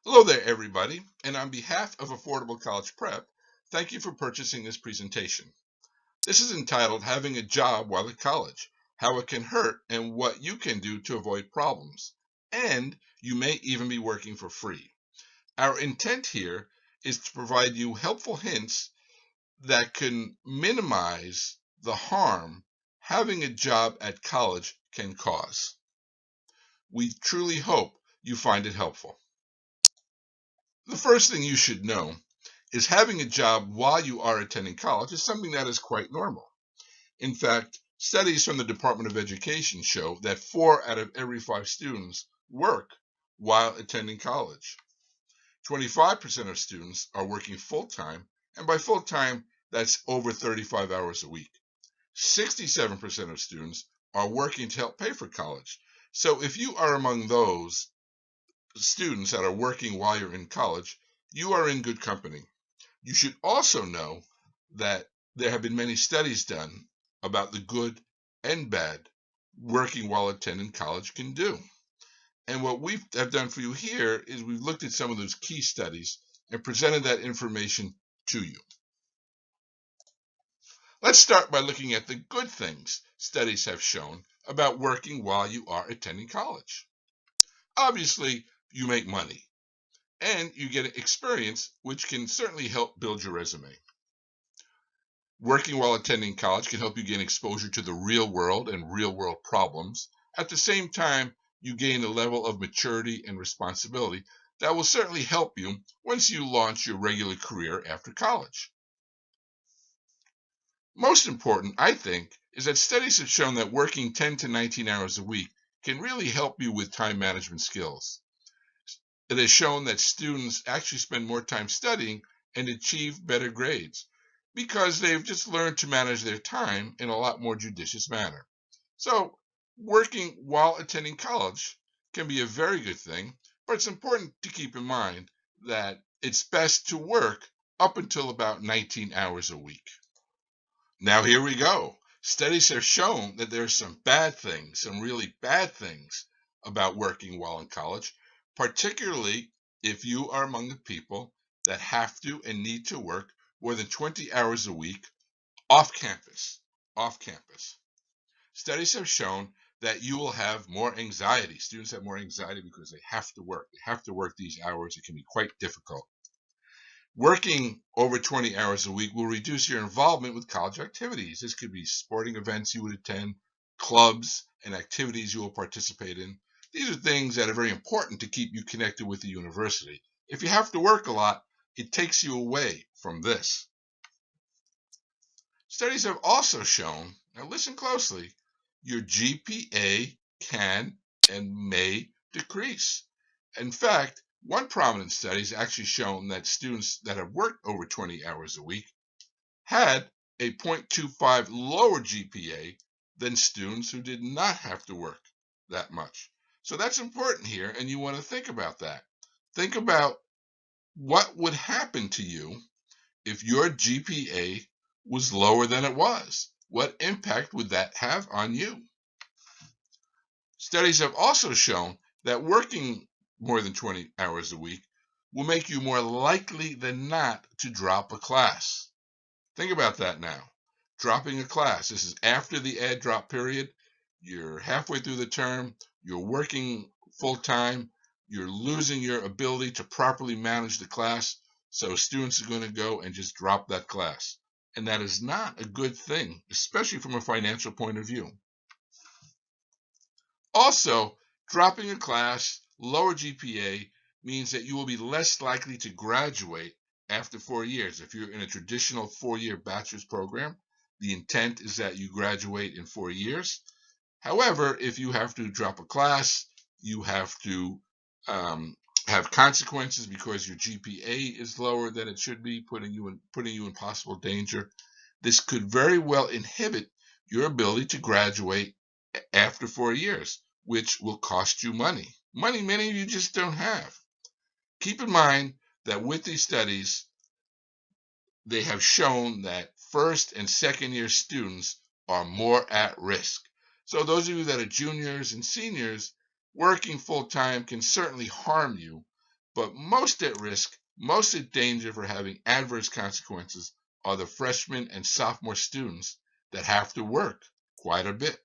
Hello there, everybody, and on behalf of Affordable College Prep, thank you for purchasing this presentation. This is entitled Having a Job While at College, How It Can Hurt and What You Can Do to Avoid Problems. And you may even be working for free. Our intent here is to provide you helpful hints that can minimize the harm having a job at college can cause. We truly hope you find it helpful. The first thing you should know is having a job while you are attending college is something that is quite normal. In fact, studies from the Department of Education show that 4 out of every 5 students work while attending college. 25% of students are working full time, and by full time, that's over 35 hours a week. 67% of students are working to help pay for college. So if you are among those students that are working while you're in college, you are in good company. You should also know that there have been many studies done about the good and bad working while attending college can do. And what we have done for you here is we've looked at some of those key studies and presented that information to you. Let's start by looking at the good things studies have shown about working while you are attending college. Obviously, you make money and you get experience, which can certainly help build your resume. Working while attending college can help you gain exposure to the real world and real world problems. At the same time, you gain a level of maturity and responsibility that will certainly help you once you launch your regular career after college. Most important, I think, is that studies have shown that working 10 to 19 hours a week can really help you with time management skills. It has shown that students actually spend more time studying and achieve better grades because they've just learned to manage their time in a lot more judicious manner. So, working while attending college can be a very good thing, but it's important to keep in mind that it's best to work up until about 19 hours a week. Now, here we go. Studies have shown that there are some bad things, some really bad things about working while in college, particularly if you are among the people that have to and need to work more than 20 hours a week off campus. Off campus. Studies have shown that you will have more anxiety. Students have more anxiety because they have to work. They have to work these hours. It can be quite difficult. Working over 20 hours a week will reduce your involvement with college activities. This could be sporting events you would attend, clubs, and activities you will participate in. These are things that are very important to keep you connected with the university. If you have to work a lot, it takes you away from this. Studies have also shown, now listen closely, your GPA can and may decrease. In fact, one prominent study has actually shown that students that have worked over 20 hours a week had a 0.25 lower GPA than students who did not have to work that much. So that's important here, and you want to think about that. Think about what would happen to you if your GPA was lower than it was. What impact would that have on you? Studies have also shown that working more than 20 hours a week will make you more likely than not to drop a class. Think about that now. Dropping a class. This is after the add drop period. You're halfway through the term. You're working full time. You're losing your ability to properly manage the class. So students are going to go and just drop that class. And that is not a good thing, especially from a financial point of view. Also, dropping a class, lower GPA, means that you will be less likely to graduate after 4 years. If you're in a traditional 4-year bachelor's program, the intent is that you graduate in 4 years. However, if you have to drop a class, you have to have consequences because your GPA is lower than it should be, putting you in possible danger. This could very well inhibit your ability to graduate after 4 years, which will cost you money. Money many of you just don't have. Keep in mind that with these studies, they have shown that first and second year students are more at risk. So those of you that are juniors and seniors, working full time can certainly harm you But most at risk, most at danger for having adverse consequences are the freshman and sophomore students that have to work quite a bit.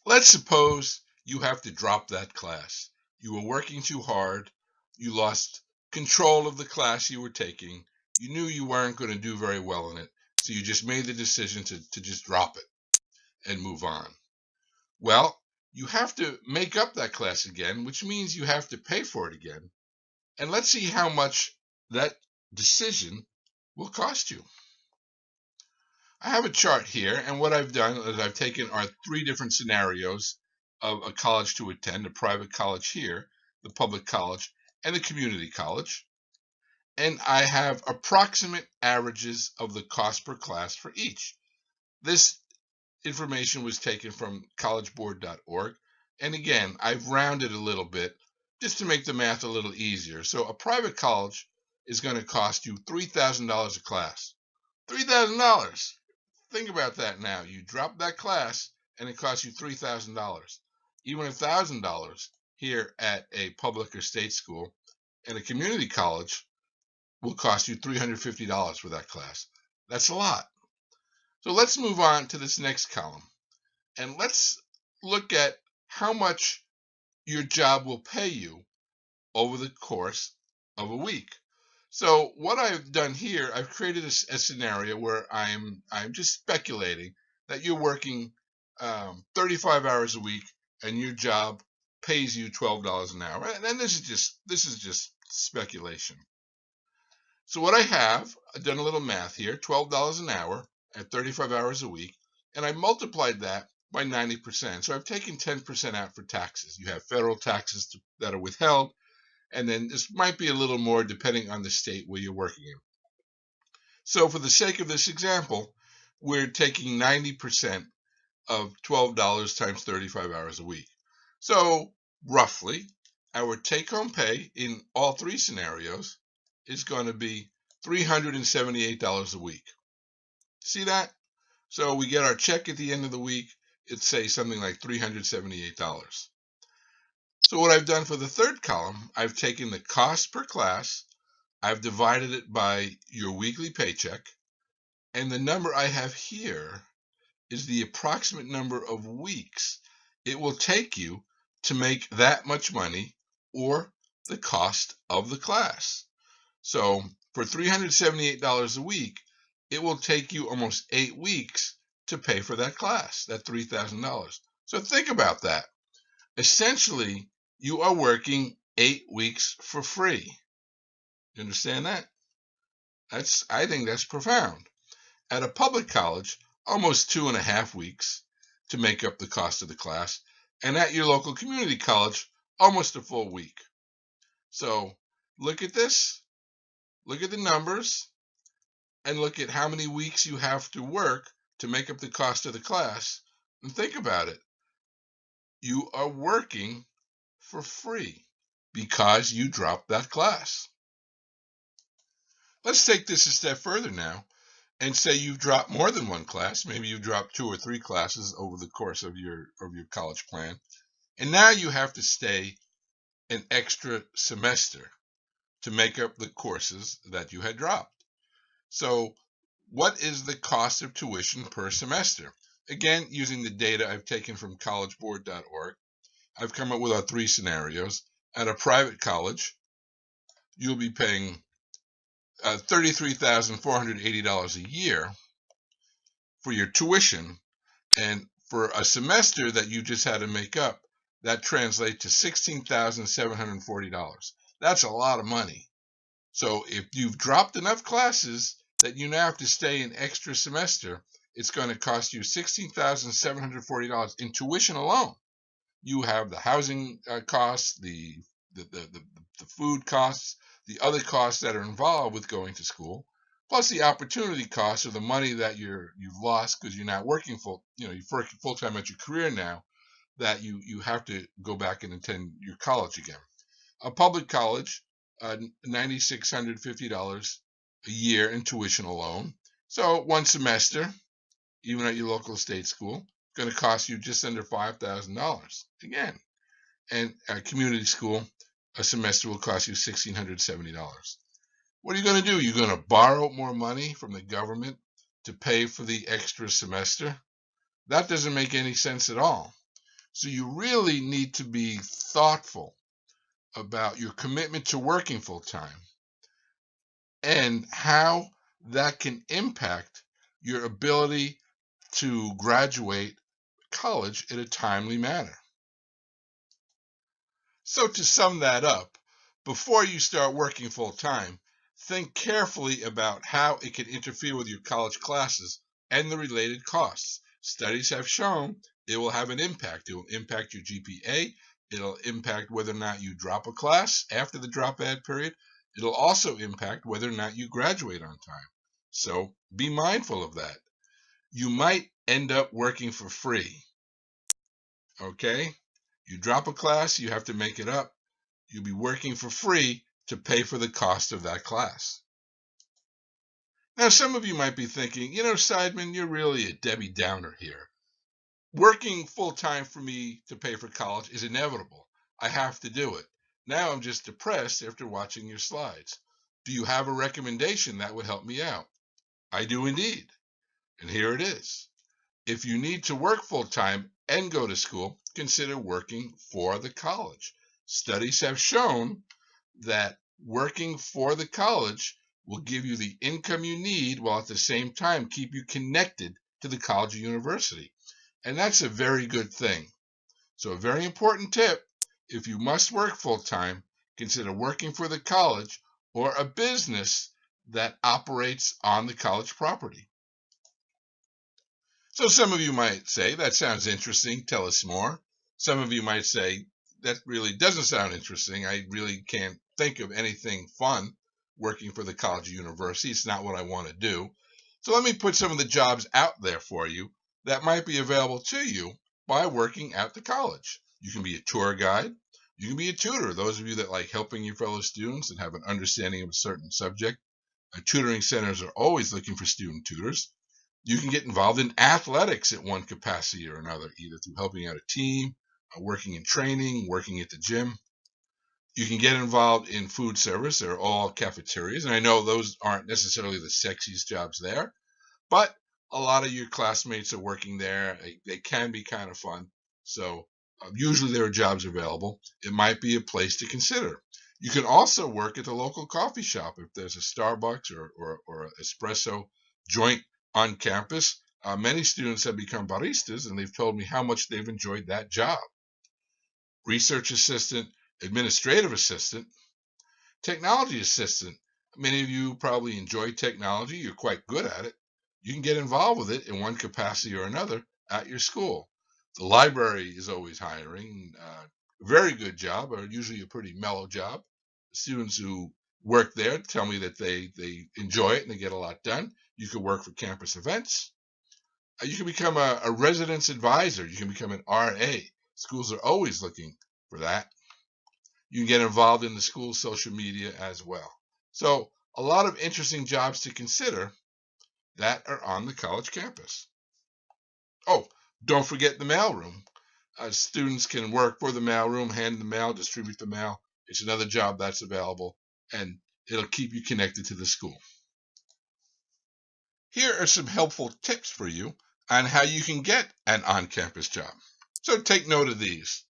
Let's suppose you have to drop that class. You were working too hard. You lost control of the class you were taking. You knew you weren't going to do very well in it. So you just made the decision to just drop it and move on. Well, you have to make up that class again, which means you have to pay for it again. And let's see how much that decision will cost you. I have a chart here, and what I've done is I've taken our three different scenarios of a college to attend, a private college here, the public college, and the community college. And I have approximate averages of the cost per class for each. This information was taken from collegeboard.org. And again, I've rounded a little bit just to make the math a little easier. So a private college is going to cost you $3,000 a class. $3,000. Think about that now. You drop that class and it costs you $3,000. Even $1,000 here at a public or state school and a community college will cost you $350 for that class. That's a lot. So let's move on to this next column and let's look at how much your job will pay you over the course of a week. So what I've done here, I've created a scenario where I'm just speculating that you're working 35 hours a week and your job pays you $12 an hour. And this is just speculation. So what I've done a little math here, $12 an hour at 35 hours a week, and I multiplied that by 90%. So I've taken 10% out for taxes. You have federal taxes that are withheld, and then this might be a little more depending on the state where you're working in. So for the sake of this example, we're taking 90% of $12 times 35 hours a week. So roughly, our take-home pay in all three scenarios is going to be $378 a week. See that? So we get our check at the end of the week, it's say something like $378. So what I've done for the third column, I've taken the cost per class, I've divided it by your weekly paycheck, and the number I have here is the approximate number of weeks it will take you to make that much money or the cost of the class. So for $378 a week, it will take you almost 8 weeks to pay for that class, that $3,000. So think about that. Essentially, you are working 8 weeks for free. You understand that? I think that's profound. At a public college, almost 2.5 weeks to make up the cost of the class, and at your local community college, almost a full week. So look at this, look at the numbers, and look at how many weeks you have to work to make up the cost of the class, and think about it. You are working for free because you dropped that class. Let's take this a step further now and say you've dropped more than one class. Maybe you've dropped 2 or 3 classes over the course of your college plan. And now you have to stay an extra semester to make up the courses that you had dropped. So what is the cost of tuition per semester? Again, using the data I've taken from collegeboard.org, I've come up with our 3 scenarios. At a private college, you'll be paying $33,480 a year for your tuition, and for a semester that you just had to make up, that translates to $16,740. That's a lot of money. So if you've dropped enough classes that you now have to stay an extra semester, it's going to cost you $16,740 in tuition alone. You have the housing costs, the food costs, the other costs that are involved with going to school, plus the opportunity costs or the money that you've lost because you're not working you're working full time at your career now, that you have to go back and attend your college again. A public college, $9,650 a year in tuition alone. So one semester, even at your local state school, going to cost you just under $5,000 again. And a community school, a semester will cost you $1,670. What are you going to do? You're going to borrow more money from the government to pay for the extra semester? That doesn't make any sense at all. So you really need to be thoughtful about your commitment to working full time and how that can impact your ability to graduate college in a timely manner. So to sum that up, before you start working full time, think carefully about how it can interfere with your college classes and the related costs. Studies have shown it will have an impact. It will impact your GPA. It'll impact whether or not you drop a class after the drop-add period. It'll also impact whether or not you graduate on time. So be mindful of that. You might end up working for free. Okay? You drop a class, you have to make it up. You'll be working for free to pay for the cost of that class. Now, some of you might be thinking, Seidman, you're really a Debbie Downer here. Working full time for me to pay for college is inevitable. I have to do it. Now I'm just depressed after watching your slides. Do you have a recommendation that would help me out? I do indeed. And here it is. If you need to work full time and go to school, consider working for the college. Studies have shown that working for the college will give you the income you need while at the same time keep you connected to the college or university. And that's a very good thing. So a very important tip, if you must work full time, consider working for the college or a business that operates on the college property. So some of you might say, that sounds interesting, tell us more. Some of you might say, that really doesn't sound interesting. I really can't think of anything fun working for the college or university. It's not what I want to do. So let me put some of the jobs out there for you that might be available to you by working at the college. You can be a tour guide. You can be a tutor. Those of you that like helping your fellow students and have an understanding of a certain subject. Tutoring centers are always looking for student tutors. You can get involved in athletics at one capacity or another, either through helping out a team, working in training, working at the gym. You can get involved in food service. They're all cafeterias. And I know those aren't necessarily the sexiest jobs there, but a lot of your classmates are working there. They can be kind of fun. So usually there are jobs available. It might be a place to consider. You can also work at the local coffee shop if there's a Starbucks or an espresso joint on campus. Many students have become baristas, and they've told me how much they've enjoyed that job. Research assistant, administrative assistant, technology assistant. Many of you probably enjoy technology. You're quite good at it. You can get involved with it in one capacity or another at your school. The library is always hiring. Very good job, or usually a pretty mellow job. Students who work there tell me that they enjoy it and they get a lot done. You can work for campus events. You can become a residence advisor. You can become an RA. Schools are always looking for that. You can get involved in the school's social media as well. So a lot of interesting jobs to consider that are on the college campus. Oh, don't forget the mailroom. Students can work for the mailroom, hand the mail, distribute the mail. It's another job that's available, and it'll keep you connected to the school. Here are some helpful tips for you on how you can get an on-campus job. So take note of these.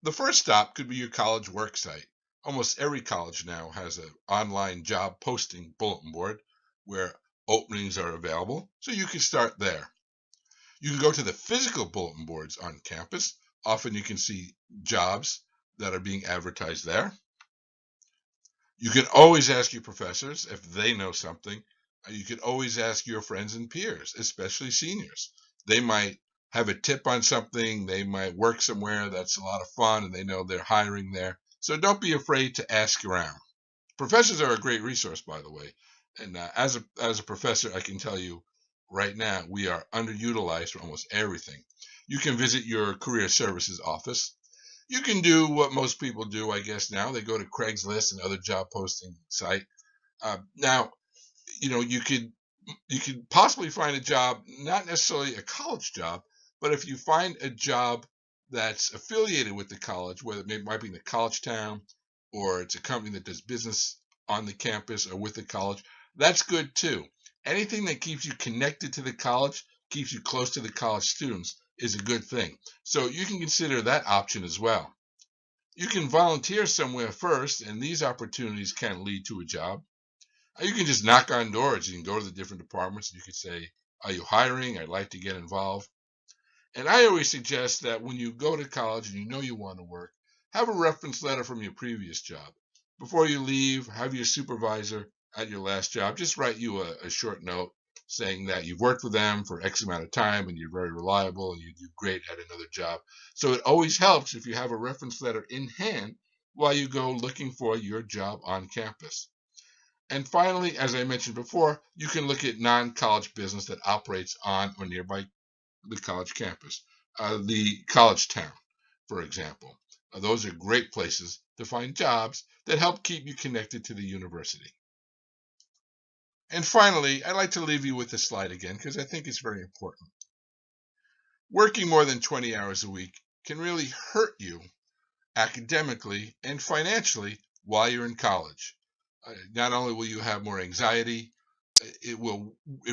The first stop could be your college work site. Almost every college now has an online job posting bulletin board where openings are available, so you can start there. You can go to the physical bulletin boards on campus. Often you can see jobs that are being advertised there. You can always ask your professors if they know something. You can always ask your friends and peers, especially seniors. They might have a tip on something. They might work somewhere that's a lot of fun and they know they're hiring there. So don't be afraid to ask around. Professors are a great resource, by the way. And as a professor, I can tell you right now, we are underutilized for almost everything. You can visit your career services office. You can do what most people do, I guess, now. They go to Craigslist and other job posting site. Now, you could possibly find a job, not necessarily a college job, but if you find a job that's affiliated with the college, whether it might be in the college town, or it's a company that does business on the campus or with the college, that's good too. Anything that keeps you connected to the college, keeps you close to the college students, is a good thing. So you can consider that option as well. You can volunteer somewhere first, and these opportunities can lead to a job. You can just knock on doors. You can go to the different departments and you could say, "Are you hiring? I'd like to get involved." And I always suggest that when you go to college and you know you want to work, have a reference letter from your previous job. Before you leave, have your supervisor at your last job just write you a short note saying that you've worked with them for X amount of time and you're very reliable and you do great at another job. So it always helps if you have a reference letter in hand while you go looking for your job on campus. And finally, as I mentioned before, you can look at non-college business that operates on or nearby the college campus, the college town, for example. Those are great places to find jobs that help keep you connected to the university. And finally, I'd like to leave you with this slide again because I think it's very important. Working more than 20 hours a week can really hurt you academically and financially while you're in college. Not only will you have more anxiety, it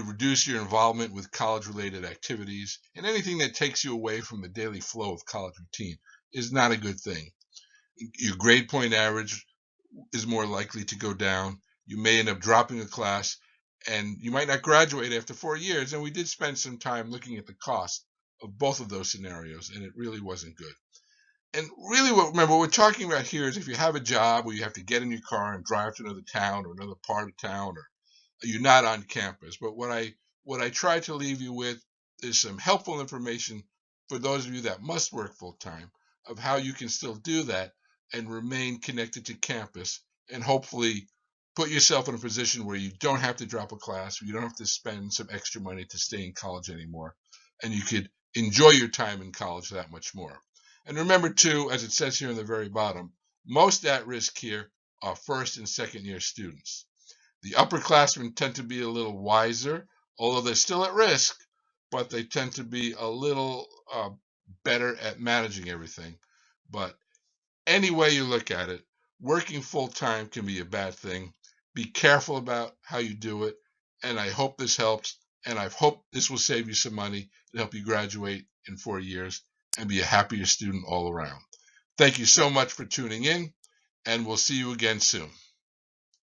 reduce your involvement with college related activities, and anything that takes you away from the daily flow of college routine is not a good thing. Your grade point average is more likely to go down. You may end up dropping a class, and you might not graduate after 4 years. And we did spend some time looking at the cost of both of those scenarios, and it really wasn't good. And really, remember, what we're talking about here is if you have a job where you have to get in your car and drive to another town or another part of town, or you're not on campus. But what I try to leave you with is some helpful information for those of you that must work full time of how you can still do that and remain connected to campus and hopefully put yourself in a position where you don't have to drop a class, where you don't have to spend some extra money to stay in college anymore, and you could enjoy your time in college that much more. And remember too, as it says here in the very bottom, most at risk here are first and second year students. The upperclassmen tend to be a little wiser, although they're still at risk, but they tend to be a little better at managing everything. But any way you look at it, working full time can be a bad thing. Be careful about how you do it. And I hope this helps. And I hope this will save you some money and help you graduate in 4 years and be a happier student all around. Thank you so much for tuning in, and we'll see you again soon.